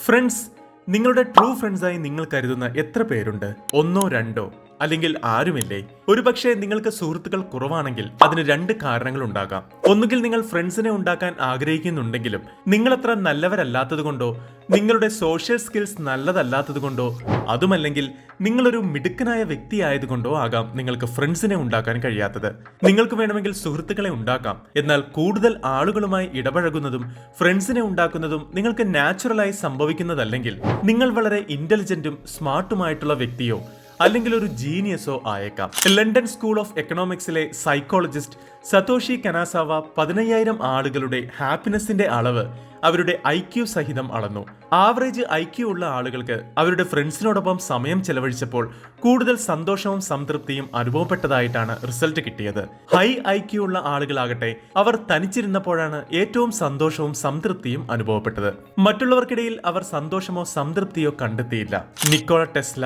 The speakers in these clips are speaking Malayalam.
ഫ്രണ്ട്സ്, നിങ്ങളുടെ ട്രൂ ഫ്രണ്ട്സായി നിങ്ങൾ കരുതുന്ന എത്ര പേരുണ്ട്? ഒന്നോ രണ്ടോ, അല്ലെങ്കിൽ ആരുമില്ലേ? ഒരുപക്ഷെ നിങ്ങൾക്ക് സുഹൃത്തുക്കൾ കുറവാണെങ്കിൽ അതിന് രണ്ട് കാരണങ്ങൾ ഉണ്ടാകാം. ഒന്നുകിൽ നിങ്ങൾ ഫ്രണ്ട്സിനെ ഉണ്ടാക്കാൻ ആഗ്രഹിക്കുന്നുണ്ടെങ്കിലും നിങ്ങളത്ര നല്ലവരല്ലാത്തത് കൊണ്ടോ, നിങ്ങളുടെ സോഷ്യൽ സ്കിൽസ് നല്ലതല്ലാത്തത് കൊണ്ടോ, അതുമല്ലെങ്കിൽ നിങ്ങളൊരു മിടുക്കനായ വ്യക്തിയായതുകൊണ്ടോ ആകാം നിങ്ങൾക്ക് ഫ്രണ്ട്സിനെ ഉണ്ടാക്കാൻ കഴിയാത്തത്. നിങ്ങൾക്ക് വേണമെങ്കിൽ സുഹൃത്തുക്കളെ ഉണ്ടാക്കാം, എന്നാൽ കൂടുതൽ ആളുകളുമായി ഇടപഴകുന്നതും ഫ്രണ്ട്സിനെ ഉണ്ടാക്കുന്നതും നിങ്ങൾക്ക് നാച്ചുറലായി സംഭവിക്കുന്നതല്ലെങ്കിൽ നിങ്ങൾ വളരെ ഇന്റലിജന്റും സ്മാർട്ടുമായിട്ടുള്ള വ്യക്തിയോ അല്ലെങ്കിൽ ഒരു ജീനിയസോ ആയേക്കാം. ലണ്ടൻ സ്കൂൾ ഓഫ് എക്കണോമിക്സിലെ സൈക്കോളജിസ്റ്റ് സതോഷി കനാസാവ 15,000 ആളുകളുടെ ഹാപ്പിനെസിന്റെ അളവ് അവരുടെ IQ സഹിതം അളന്നു. ആവറേജ് IQ ഉള്ള ആളുകൾക്ക് അവരുടെ ഫ്രണ്ട്സിനോടൊപ്പം സമയം ചെലവഴിച്ചപ്പോൾ കൂടുതൽ സന്തോഷവും സംതൃപ്തിയും അനുഭവപ്പെട്ടതായിട്ടാണ് റിസൾട്ട് കിട്ടിയത്. ഹൈ IQ ഉള്ള ആളുകളാകട്ടെ അവർ തനിച്ചിരുന്നപ്പോഴാണ് ഏറ്റവും സന്തോഷവും സംതൃപ്തിയും അനുഭവപ്പെട്ടത്. മറ്റുള്ളവർക്കിടയിൽ അവർ സന്തോഷമോ സംതൃപ്തിയോ കണ്ടെത്തിയില്ല. Nikola Tesla,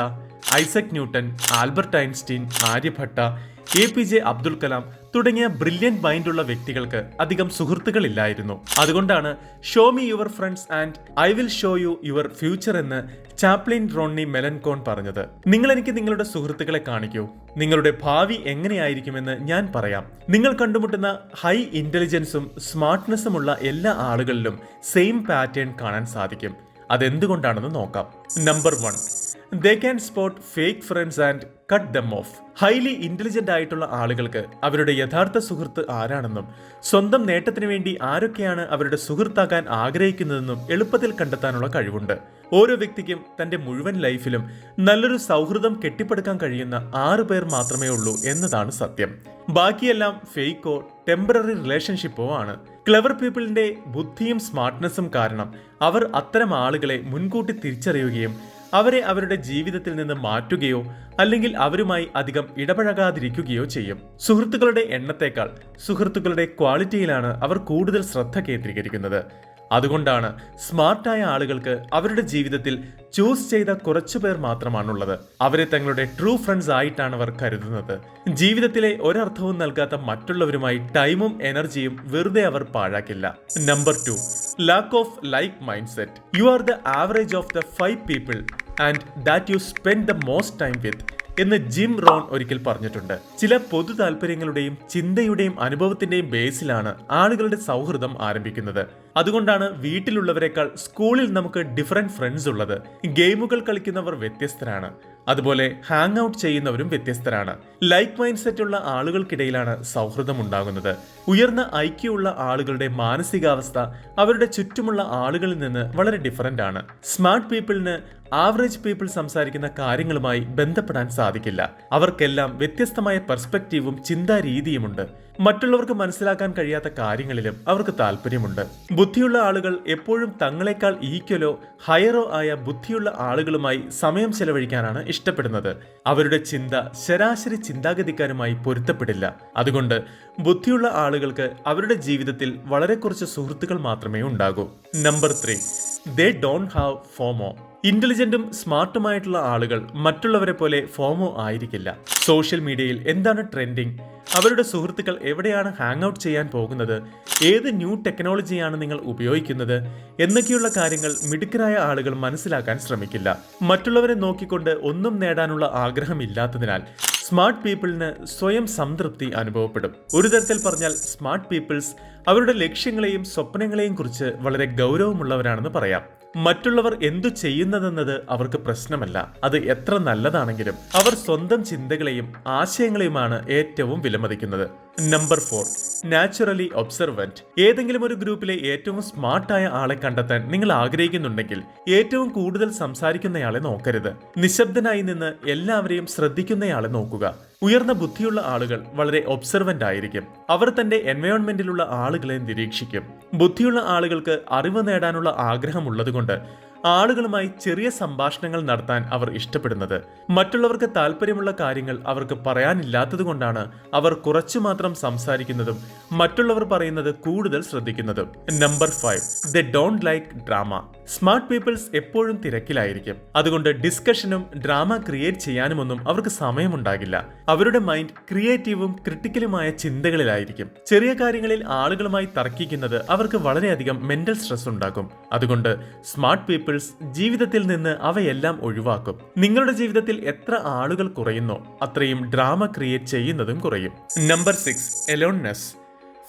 Isaac Newton, Albert Einstein, Aryabhata, APJ Abdul Kalam തുടങ്ങിയ ബ്രില്യന്റ് മൈൻഡുള്ള വ്യക്തികൾക്ക് അധികം സുഹൃത്തുക്കളില്ലായിരുന്നു. അതുകൊണ്ടാണ് show me your friends and I will show you your future എന്ന് ചാപ്ലിൻ റോണി മെലൻകോൺ പറഞ്ഞത്. നിങ്ങൾ എനിക്ക് നിങ്ങളുടെ സുഹൃത്തുക്കളെ കാണിക്കൂ, നിങ്ങളുടെ ഭാവി എങ്ങനെയായിരിക്കുമെന്ന് ഞാൻ പറയാം. നിങ്ങൾ കണ്ടുമുട്ടുന്ന ഹൈ ഇന്റലിജൻസും സ്മാർട്ട്നെസ്സുമുള്ള എല്ലാ ആളുകളിലും സെയിം പാറ്റേൺ കാണാൻ സാധിക്കും. അതെന്തുകൊണ്ടാണെന്ന് നോക്കാം. Number 1, they can spot fake friends and cut them off. Highly intelligent ആയിട്ടുള്ള ആളുകൾക്ക് അവരുടെ യഥാർത്ഥ സുഹൃത്ത് ആരാണെന്നും സ്വന്തം നേട്ടത്തിന് വേണ്ടി ആരൊക്കെയാണ് അവരുടെ സുഹൃത്താക്കാൻ ആഗ്രഹിക്കുന്നതെന്നും എളുപ്പത്തിൽ കണ്ടെത്താനുള്ള കഴിവുണ്ട്. ഓരോ വ്യക്തിക്കും തന്റെ മുഴുവൻ ലൈഫിലും നല്ലൊരു സൗഹൃദം കെട്ടിപ്പടുക്കാൻ കഴിയുന്ന 6 പേർ മാത്രമേ ഉള്ളൂ എന്നതാണ് സത്യം. ബാക്കിയെല്ലാം ഫേക്കോ ടെമ്പററി റിലേഷൻഷിപ്പോ ആണ്. ക്ലെവർ പീപ്പിളിന്റെ ബുദ്ധിയും സ്മാർട്ട്നെസ്സും കാരണം അവർ അത്തരം ആളുകളെ മുൻകൂട്ടി തിരിച്ചറിയുകയും അവരെ അവരുടെ ജീവിതത്തിൽ നിന്ന് മാറ്റുകയോ അല്ലെങ്കിൽ അവരുമായി അധികം ഇടപഴകാതിരിക്കുകയോ ചെയ്യും. സുഹൃത്തുക്കളുടെ എണ്ണത്തേക്കാൾ സുഹൃത്തുക്കളുടെ ക്വാളിറ്റിയിലാണ് അവർ കൂടുതൽ ശ്രദ്ധ കേന്ദ്രീകരിക്കുന്നത്. അതുകൊണ്ടാണ് സ്മാർട്ടായ ആളുകൾക്ക് അവരുടെ ജീവിതത്തിൽ ചൂസ് ചെയ്ത കുറച്ചുപേർ മാത്രമാണുള്ളത്. അവരെ തങ്ങളുടെ ട്രൂ ഫ്രണ്ട്സ് ആയിട്ടാണ് അവർ കരുതുന്നത്. ജീവിതത്തിലെ ഒരർത്ഥവും നൽകാത്ത മറ്റുള്ളവരുമായി ടൈമും എനർജിയും വെറുതെ അവർ പാഴാക്കില്ല. Number 2, lack of like mindset. You are the average of the 5 people and that you spend the most time with എന്ന് ജിം റോൺ ഒരിക്കൽ പറഞ്ഞിട്ടുണ്ട്. ചില പൊതു താല്പര്യങ്ങളുടെയും ചിന്തയുടെയും അനുഭവത്തിന്റെയും ബേസിലാണ് ആളുകളുടെ സൗഹൃദം ആരംഭിക്കുന്നത്. അതുകൊണ്ടാണ് വീട്ടിലുള്ളവരെക്കാൾ സ്കൂളിൽ നമുക്ക് ഡിഫറെന്റ് ഫ്രണ്ട്സ് ഉള്ളത്. ഗെയിമുകൾ കളിക്കുന്നവർ വ്യത്യസ്തരാണ്, അതുപോലെ ഹാങ് ഔട്ട് ചെയ്യുന്നവരും വ്യത്യസ്തരാണ്. ലൈക്ക് മൈൻഡ് സെറ്റ് ഉള്ള ആളുകൾക്കിടയിലാണ് സൗഹൃദം ഉണ്ടാകുന്നത്. ഉയർന്ന IQ ഉള്ള ആളുകളുടെ മാനസികാവസ്ഥ അവരുടെ ചുറ്റുമുള്ള ആളുകളിൽ നിന്ന് വളരെ ഡിഫറെന്റ് ആണ്. സ്മാർട്ട് പീപ്പിളിന് ആവറേജ് പീപ്പിൾ സംസാരിക്കുന്ന കാര്യങ്ങളുമായി ബന്ധപ്പെടാൻ സാധിക്കില്ല. അവർക്കെല്ലാം വ്യത്യസ്തമായ പെർസ്പെക്റ്റീവും ചിന്താരീതിയുമുണ്ട്. മറ്റുള്ളവർക്ക് മനസ്സിലാക്കാൻ കഴിയാത്ത കാര്യങ്ങളിലും അവർക്ക് താല്പര്യമുണ്ട്. ബുദ്ധിയുള്ള ആളുകൾ എപ്പോഴും തങ്ങളെക്കാൾ ഈക്വലോ ഹയറോ ആയ ബുദ്ധിയുള്ള ആളുകളുമായി സമയം ചെലവഴിക്കാനാണ് ഇഷ്ടപ്പെടുന്നത്. അവരുടെ ചിന്ത ശരാശരി ചിന്താഗതിക്കാരുമായി പൊരുത്തപ്പെടില്ല. അതുകൊണ്ട് ബുദ്ധിയുള്ള ആളുകൾക്ക് അവരുടെ ജീവിതത്തിൽ വളരെ കുറച്ച് സുഹൃത്തുക്കൾ മാത്രമേ ഉണ്ടാകൂ. Number 3, they don't have FOMO. ഇന്റലിജന്റും സ്മാർട്ടുമായിട്ടുള്ള ആളുകൾ മറ്റുള്ളവരെ പോലെ ഫോമോ ആയിരിക്കില്ല. സോഷ്യൽ മീഡിയയിൽ എന്താണ് ട്രെൻഡിങ്, അവരുടെ സുഹൃത്തുക്കൾ എവിടെയാണ് ഹാങ് ഔട്ട് ചെയ്യാൻ പോകുന്നത്, ഏത് ന്യൂ ടെക്നോളജിയാണ് നിങ്ങൾ ഉപയോഗിക്കുന്നത് എന്നൊക്കെയുള്ള കാര്യങ്ങൾ മിടുക്കരായ ആളുകൾ മനസ്സിലാക്കാൻ ശ്രമിക്കില്ല. മറ്റുള്ളവരെ നോക്കിക്കൊണ്ട് ഒന്നും നേടാനുള്ള ആഗ്രഹമില്ലാത്തതിനാൽ സ്മാർട്ട് പീപ്പിളിന് സ്വയം സംതൃപ്തി അനുഭവപ്പെടും. ഒരു തരത്തിൽ പറഞ്ഞാൽ സ്മാർട്ട് പീപ്പിൾസ് അവരുടെ ലക്ഷ്യങ്ങളെയും സ്വപ്നങ്ങളെയും കുറിച്ച് വളരെ ഗൗരവമുള്ളവരാണെന്ന് പറയാം. മറ്റുള്ളവർ എന്തു ചെയ്യുന്നതെന്നത് അവർക്ക് പ്രശ്നമല്ല. അത് എത്ര നല്ലതാണെങ്കിലും അവർ സ്വന്തം ചിന്തകളെയും ആശയങ്ങളെയുമാണ് ഏറ്റവും വിലമതിക്കുന്നത്. Number 4, naturally ഒബ്സർവന്റ്. ഏതെങ്കിലും ഒരു ഗ്രൂപ്പിലെ ഏറ്റവും സ്മാർട്ടായ ആളെ കണ്ടെത്താൻ നിങ്ങൾ ആഗ്രഹിക്കുന്നുണ്ടെങ്കിൽ ഏറ്റവും കൂടുതൽ സംസാരിക്കുന്നയാളെ നോക്കരുത്. നിശബ്ദനായി നിന്ന് എല്ലാവരെയും ശ്രദ്ധിക്കുന്നയാളെ നോക്കുക. ഉയർന്ന ബുദ്ധിയുള്ള ആളുകൾ വളരെ ഒബ്സർവന്റ് ആയിരിക്കും. അവർ തന്റെ എൻവയോൺമെന്റിലുള്ള ആളുകളെ നിരീക്ഷിക്കും. ബുദ്ധിയുള്ള ആളുകൾക്ക് അറിവ് നേടാനുള്ള ആഗ്രഹമുള്ളതുകൊണ്ട് ആളുകളുമായി ചെറിയ സംഭാഷണങ്ങൾ നടത്താൻ അവർ ഇഷ്ടപ്പെടുന്നത്. മറ്റുള്ളവർക്ക് താല്പര്യമുള്ള കാര്യങ്ങൾ അവർക്ക് പറയാനില്ലാത്തതുകൊണ്ടാണ് അവർ കുറച്ചു മാത്രം സംസാരിക്കുന്നതും മറ്റുള്ളവർ പറയുന്നത് കൂടുതൽ ശ്രദ്ധിക്കുന്നതും. Number 5, they don't like drama. Smart peoples എപ്പോഴും തിരക്കിലായിരിക്കും. അതുകൊണ്ട് ഡിസ്കഷനും ഡ്രാമ ക്രിയേറ്റ് ചെയ്യാനുമൊന്നും അവർക്ക് സമയമുണ്ടാകില്ല. അവരുടെ മൈൻഡ് ക്രിയേറ്റീവും ക്രിട്ടിക്കലുമായ ചിന്തകളിലായിരിക്കും. ചെറിയ കാര്യങ്ങളിൽ ആളുകളുമായി തർക്കിക്കുന്നത് അവർക്ക് വളരെയധികം മെന്റൽ സ്ട്രെസ് ഉണ്ടാക്കും. അതുകൊണ്ട് സ്മാർട്ട് പീപ്പിൾ പീപ്പിൾസ് ജീവിതത്തിൽ നിന്ന് അവയെല്ലാം ഒഴിവാക്കും. നിങ്ങളുടെ ജീവിതത്തിൽ എത്ര ആളുകൾ കുറയുന്നോ അത്രയും ഡ്രാമ ക്രിയേറ്റ് ചെയ്യുന്നതും കുറയും. Number 6, aloneness.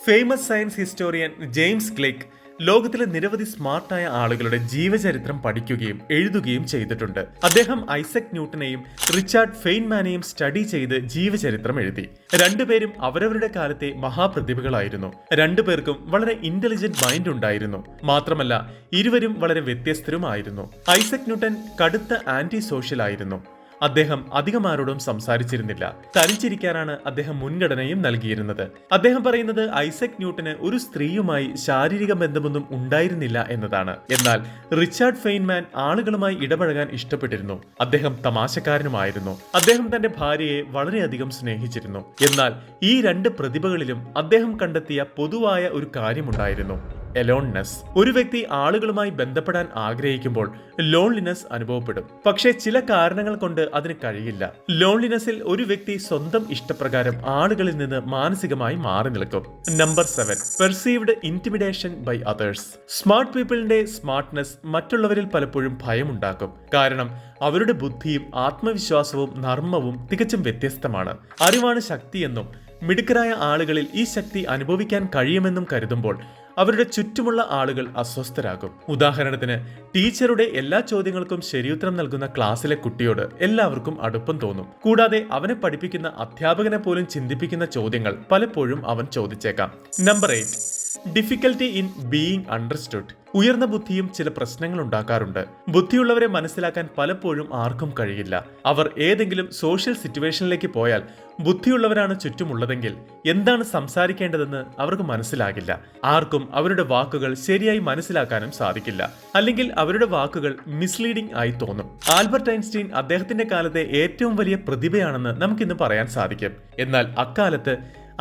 Famous science historian James Gleick ലോകത്തിലെ നിരവധി സ്മാർട്ടായ ആളുകളുടെ ജീവചരിത്രം പഠിക്കുകയും എഴുതുകയും ചെയ്തിട്ടുണ്ട്. അദ്ദേഹം ഐസക് ന്യൂട്ടനെയും റിച്ചാർഡ് ഫെയ്ൻമാനെയും സ്റ്റഡി ചെയ്ത് ജീവചരിത്രം എഴുതി. രണ്ടുപേരും അവരവരുടെ കാലത്തെ മഹാപ്രതിഭകളായിരുന്നു. രണ്ടുപേർക്കും വളരെ ഇന്റലിജന്റ് മൈൻഡ് ഉണ്ടായിരുന്നു. മാത്രമല്ല ഇരുവരും വളരെ വ്യത്യസ്തരുമായിരുന്നു. ഐസക് ന്യൂട്ടൻ കടുത്ത ആന്റി സോഷ്യൽ ആയിരുന്നു. അദ്ദേഹം അധികമാരോടും സംസാരിച്ചിരുന്നില്ല. തനിച്ചിരിക്കാനാണ് അദ്ദേഹം മുൻഗണനയും നൽകിയിരുന്നത്. അദ്ദേഹം പറയുന്നത് ഐസക് ന്യൂട്ടന് ഒരു സ്ത്രീയുമായി ശാരീരിക ബന്ധമൊന്നും ഉണ്ടായിരുന്നില്ല എന്നതാണ്. എന്നാൽ റിച്ചാർഡ് ഫെയ്ൻമാൻ ആളുകളുമായി ഇടപഴകാൻ ഇഷ്ടപ്പെട്ടിരുന്നു. അദ്ദേഹം തമാശക്കാരനുമായിരുന്നു. അദ്ദേഹം തന്റെ ഭാര്യയെ വളരെയധികം സ്നേഹിച്ചിരുന്നു. എന്നാൽ ഈ രണ്ട് പ്രതിഭകളിലും അദ്ദേഹം കണ്ടെത്തിയ പൊതുവായ ഒരു കാര്യമുണ്ടായിരുന്നു: എലോൺനെസ്. ഒരു വ്യക്തി ആളുകളുമായി ബന്ധപ്പെടാൻ ആഗ്രഹിക്കുമ്പോൾ ലോൺലിനെസ് അനുഭവപ്പെടും. പക്ഷേ ചില കാരണങ്ങൾ കൊണ്ട് അതിന് കഴിയില്ല. ലോൺലിനെസ്സിൽ ഒരു വ്യക്തി സ്വന്തം ഇഷ്ടപ്രകാരം ആളുകളിൽ നിന്ന് മാനസികമായി മാറി നിൽക്കും. Number 7, perceived intimidation by others. Smart പീപ്പിളിന്റെ സ്മാർട്ട്നെസ് മറ്റുള്ളവരിൽ പലപ്പോഴും ഭയമുണ്ടാക്കും. കാരണം അവരുടെ ബുദ്ധിയും ആത്മവിശ്വാസവും നർമ്മവും തികച്ചും വ്യത്യസ്തമാണ്. അറിവാണ് ശക്തിയെന്നും മിടുക്കരായ ആളുകളിൽ ഈ ശക്തി അനുഭവിക്കാൻ കഴിയുമെന്നും കരുതുമ്പോൾ അവരുടെ ചുറ്റുമുള്ള ആളുകൾ അസ്വസ്ഥരാകും. ഉദാഹരണത്തിന്, ടീച്ചറുടെ എല്ലാ ചോദ്യങ്ങൾക്കും ശരിയുത്തരം നൽകുന്ന ക്ലാസ്സിലെ കുട്ടിയോട് എല്ലാവർക്കും അടുപ്പം തോന്നും. കൂടാതെ അവനെ പഠിപ്പിക്കുന്ന അധ്യാപകനെ പോലും ചിന്തിപ്പിക്കുന്ന ചോദ്യങ്ങൾ പലപ്പോഴും അവൻ ചോദിച്ചേക്കാം. Number 8, difficulty in being understood. ഉയർന്ന ബുദ്ധിയും ചില പ്രശ്നങ്ങൾ ഉണ്ടാക്കാറുണ്ട്. ബുദ്ധിയുള്ളവരെ മനസ്സിലാക്കാൻ പലപ്പോഴും ആർക്കും കഴിയില്ല. അവർ ഏതെങ്കിലും സോഷ്യൽ സിറ്റുവേഷനിലേക്ക് പോയാൽ ബുദ്ധിയുള്ളവരാണ് ചുറ്റുമുള്ളതെങ്കിൽ എന്താണ് സംസാരിക്കേണ്ടതെന്ന് അവർക്ക് മനസ്സിലാകില്ല. ആർക്കും അവരുടെ വാക്കുകൾ ശരിയായി മനസ്സിലാക്കാനും സാധിക്കില്ല. അല്ലെങ്കിൽ അവരുടെ വാക്കുകൾ മിസ്ലീഡിംഗ് ആയി തോന്നും. ആൽബർട്ട് ഐൻസ്റ്റീൻ അദ്ദേഹത്തിന്റെ കാലത്തെ ഏറ്റവും വലിയ പ്രതിഭയാണെന്ന് നമുക്കിന്ന് പറയാൻ സാധിക്കും. എന്നാൽ അക്കാലത്ത്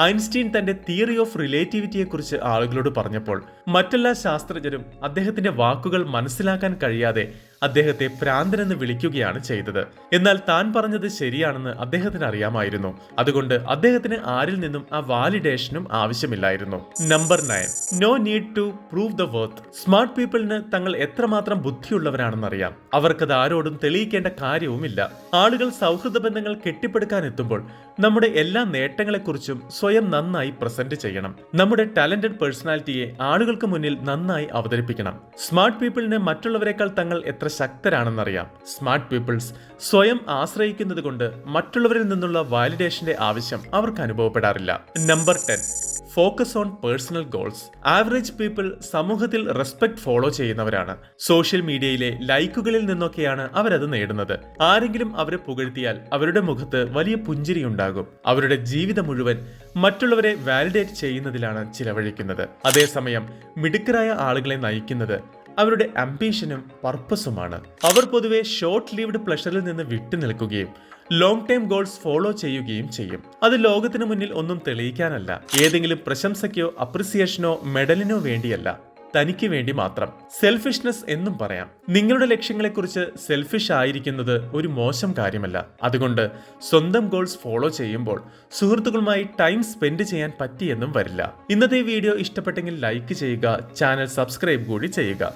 ഐൻസ്റ്റീൻ തന്റെ തിയറി ഓഫ് റിലേറ്റിവിറ്റിയെ കുറിച്ച് ആളുകളോട് പറഞ്ഞപ്പോൾ മറ്റെല്ലാ ശാസ്ത്രജ്ഞരും അദ്ദേഹത്തിന്റെ വാക്കുകൾ മനസ്സിലാക്കാൻ കഴിയാതെ അദ്ദേഹത്തെ ഭ്രാന്തനെന്ന് വിളിക്കുകയാണ് ചെയ്തത്. എന്നാൽ താൻ പറഞ്ഞത് ശരിയാണെന്ന് അദ്ദേഹത്തിന് അറിയാമായിരുന്നു. അതുകൊണ്ട് അദ്ദേഹത്തിന് ആരിൽ നിന്നും ആ വാലിഡേഷനും ആവശ്യമില്ലായിരുന്നു. Number 9, no need to prove the worth. Smart പീപ്പിളിന് തങ്ങൾ എത്രമാത്രം ബുദ്ധിയുള്ളവരാണെന്നറിയാം. അവർക്കത് ആരോടും തെളിയിക്കേണ്ട കാര്യവുമില്ല. ആളുകൾ സൗഹൃദ ബന്ധങ്ങൾ കെട്ടിപ്പടുക്കാൻ എത്തുമ്പോൾ നമ്മുടെ എല്ലാ നേട്ടങ്ങളെക്കുറിച്ചും സ്വയം നന്നായി പ്രസന്റ് ചെയ്യണം. നമ്മുടെ ടാലന്റഡ് പേഴ്സണാലിറ്റിയെ ആളുകൾക്ക് മുന്നിൽ നന്നായി അവതരിപ്പിക്കണം. സ്മാർട്ട് പീപ്പിളിന് മറ്റുള്ളവരെക്കാൾ തങ്ങൾ എത്ര ശക്തരാണെന്നറിയാം. സ്മാർട്ട് പീപ്പിൾസ് സ്വയം ആശ്രയിക്കുന്നത് കൊണ്ട് മറ്റുള്ളവരിൽ നിന്നുള്ള വാലിഡേഷന്റെ ആവശ്യം അവർക്ക് അനുഭവപ്പെടാറില്ല. Number 10, focus on personal goals. Average people സമൂഹത്തിൽ റെസ്പെക്ട് ഫോളോ ചെയ്യുന്നവരാണ്. സോഷ്യൽ മീഡിയയിലെ ലൈക്കുകളിൽ നിന്നൊക്കെയാണ് അവരത് നേടുന്നത്. ആരെങ്കിലും അവരെ പുകഴ്ത്തിയാൽ അവരുടെ മുഖത്ത് വലിയ പുഞ്ചിരിയുണ്ടാകും. അവരുടെ ജീവിതം മുഴുവൻ മറ്റുള്ളവരെ വാലിഡേറ്റ് ചെയ്യുന്നതിലാണ് ചിലവഴിക്കുന്നത്. അതേസമയം മിടുക്കരായ ആളുകളെ നയിക്കുന്നത് അവരുടെ അംബീഷനും പർപ്പസുമാണ്. അവർ പൊതുവെ ഷോർട്ട് ലീവ്ഡ് പ്ലഷറിൽ നിന്ന് വിട്ടു നിൽക്കുകയും ലോങ് ടൈം ഗോൾസ് ഫോളോ ചെയ്യുകയും ചെയ്യും. അത് ലോകത്തിന് മുന്നിൽ ഒന്നും തെളിയിക്കാനല്ല, ഏതെങ്കിലും പ്രശംസയ്ക്കോ അപ്രിസിയേഷനോ മെഡലിനോ വേണ്ടിയല്ല, തനിക്ക് വേണ്ടി മാത്രം. സെൽഫിഷ്നെസ് എന്നും പറയാം. നിങ്ങളുടെ ലക്ഷ്യങ്ങളെക്കുറിച്ച് സെൽഫിഷ് ആയിരിക്കുന്നത് ഒരു മോശം കാര്യമല്ല. അതുകൊണ്ട് സ്വന്തം ഗോൾസ് ഫോളോ ചെയ്യുമ്പോൾ സുഹൃത്തുക്കളുമായി ടൈം സ്പെൻഡ് ചെയ്യാൻ പറ്റിയെന്നും വരില്ല. ഇന്നത്തെ വീഡിയോ ഇഷ്ടപ്പെട്ടെങ്കിൽ ലൈക്ക് ചെയ്യുക, ചാനൽ സബ്സ്ക്രൈബ് കൂടി ചെയ്യുക.